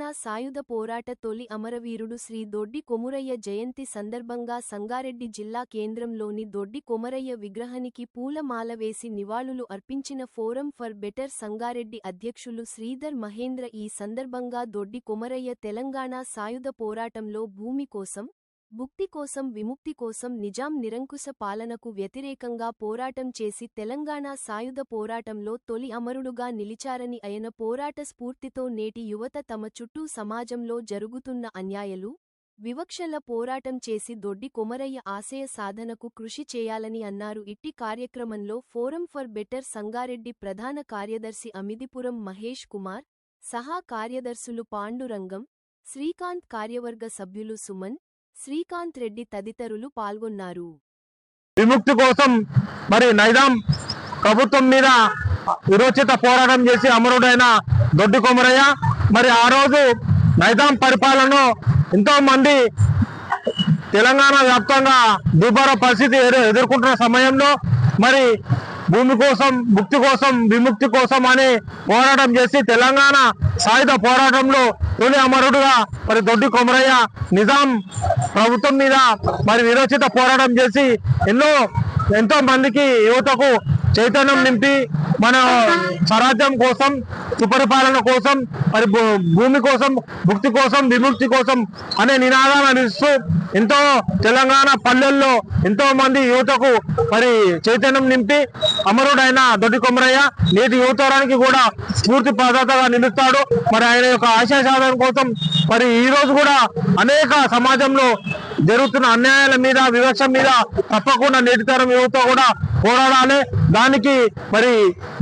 తెలంగాణ సాయుధ పోరాట తొలి అమరవీరుడు శ్రీ దొడ్డి కొమురయ్య జయంతి సందర్భంగా సంగారెడ్డి జిల్లా కేంద్రంలోని దొడ్డి కొమరయ్య విగ్రహానికి పూలమాల వేసి నివాళులు అర్పించిన ఫోరం ఫర్ బెటర్ సంగారెడ్డి అధ్యక్షులు శ్రీధర్ మహేంద్ర. ఈ సందర్భంగా దొడ్డి కొమరయ్య తెలంగాణ సాయుధ పోరాటంలో భూమి కోసం, భుక్తి కోసం, విముక్తి కోసం నిజాం నిరంకుశ పాలనకు వ్యతిరేకంగా పోరాటం చేసి తెలంగాణ సాయుధ పోరాటంలో తొలి అమరుడుగా నిలిచారని, ఆయన పోరాట స్ఫూర్తితో నేటి యువత తమ చుట్టూ సమాజంలో జరుగుతున్న అన్యాయాలు, వివక్షల పోరాటం చేసి దొడ్డి కొమరయ్య ఆశయ సాధనకు కృషి చేయాలని అన్నారు. ఇట్టి కార్యక్రమంలో ఫోరం ఫర్ బెటర్ సంగారెడ్డి ప్రధాన కార్యదర్శి అమిదిపురం మహేష్ కుమార్, సహా కార్యదర్శులు పాండురంగం, శ్రీకాంత్, కార్యవర్గ సభ్యులు సుమన్, శ్రీకాంత్ రెడ్డి తదితరులు పాల్గొన్నారు. విముక్తి కోసం మరి నైజాం ప్రభుత్వం మీద విరోచిత పోరాటం చేసి అమరుడైన దొడ్డి కొమరయ్య మరి ఆ రోజు నైజాం పరిపాలనలో ఎంతో మంది తెలంగాణ వ్యాప్తంగా దుర్భర పరిస్థితి ఎదుర్కొంటున్న సమయంలో మరి భూమి కోసం, భుక్తి కోసం, విముక్తి కోసం అని పోరాటం చేసి తెలంగాణ సాయుధ పోరాటంలో తొలి అమరుడుగా మరి దొడ్డి కొమరయ్య నిజాం ప్రభుత్వం మీద మరి విరోచిత పోరాటం చేసి ఎంతో మందికి యువతకు చైతన్యం నింపి మన స్వరాజ్యం కోసం, సుపరిపాలన కోసం, మరి భూమి కోసం, భుక్తి కోసం, విముక్తి కోసం అనే నినాదాలు అందిస్తూ ఎంతో తెలంగాణ పల్లెల్లో ఎంతో మంది యువతకు మరి చైతన్యం నింపి అమరుడైన దొడ్డి కొమరయ్య నేటి యువతరానికి కూడా స్ఫూర్తి ప్రదాతగా నిలుస్తాడు. మరి ఆయన యొక్క ఆశయ సాధన కోసం మరి ఈ రోజు కూడా అనేక సమాజంలో జరుగుతున్న అన్యాయాల మీద, వివక్ష మీద తప్పకుండా నేటి తరం యువత కూడా పోరాడాలి. దానికి మరి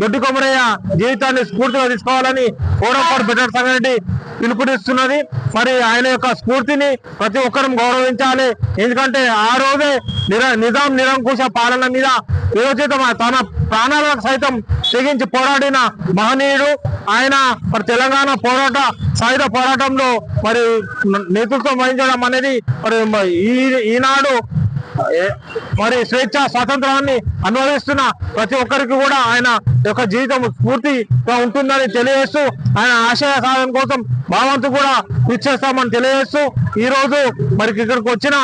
దొడ్డి కొమరయ్య జీవితాన్ని స్ఫూర్తిగా తీసుకోవాలని ఫోరం ఫర్ బెటర్ సంగారెడ్డి పిలుపునిస్తున్నది. మరి ఆయన యొక్క స్ఫూర్తిని ప్రతి ఒక్కరం గౌరవించాలి. ఎందుకంటే ఆ రోజే నిజాం నిరంకుశ పాలన మీద విరోచిత తన ప్రాణాలకు సైతం తెగించి పోరాడిన మహనీయుడు ఆయన. మరి తెలంగాణ సాయుధ పోరాటంలో మరి నేతృత్వం వహించడం అనేది మరి ఈనాడు మరి స్వాతంత్రాన్ని అనుభవిస్తున్న ప్రతి ఒక్కరికి కూడా ఆయన యొక్క జీవితం స్ఫూర్తిగా ఉంటుందని తెలియజేస్తూ, ఆయన ఆశయ సాధన కోసం భావంతు కూడా ఇచ్చేస్తామని తెలియజేస్తూ ఈ రోజు మరి ఇక్కడికి వచ్చిన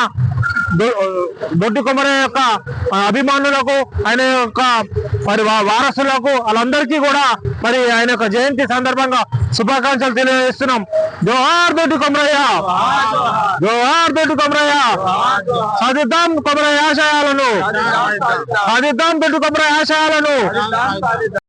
దొడ్డి కొమరయ్య యొక్క అభిమానులకు, ఆయన యొక్క మరి వారసులకు, వాళ్ళందరికీ కూడా మరి ఆయన యొక్క జయంతి సందర్భంగా శుభాకాంక్షలు తెలియజేస్తున్నాం. జోహార్ దొడ్డి కొమరయ్య, జోహార్ దొడ్డి కొమరయ్య. సాధిద్దాం కొమరయ్య ఆశయాలను, సాధిద్దాం దొడ్డి కొమరయ్య ఆశయాలను.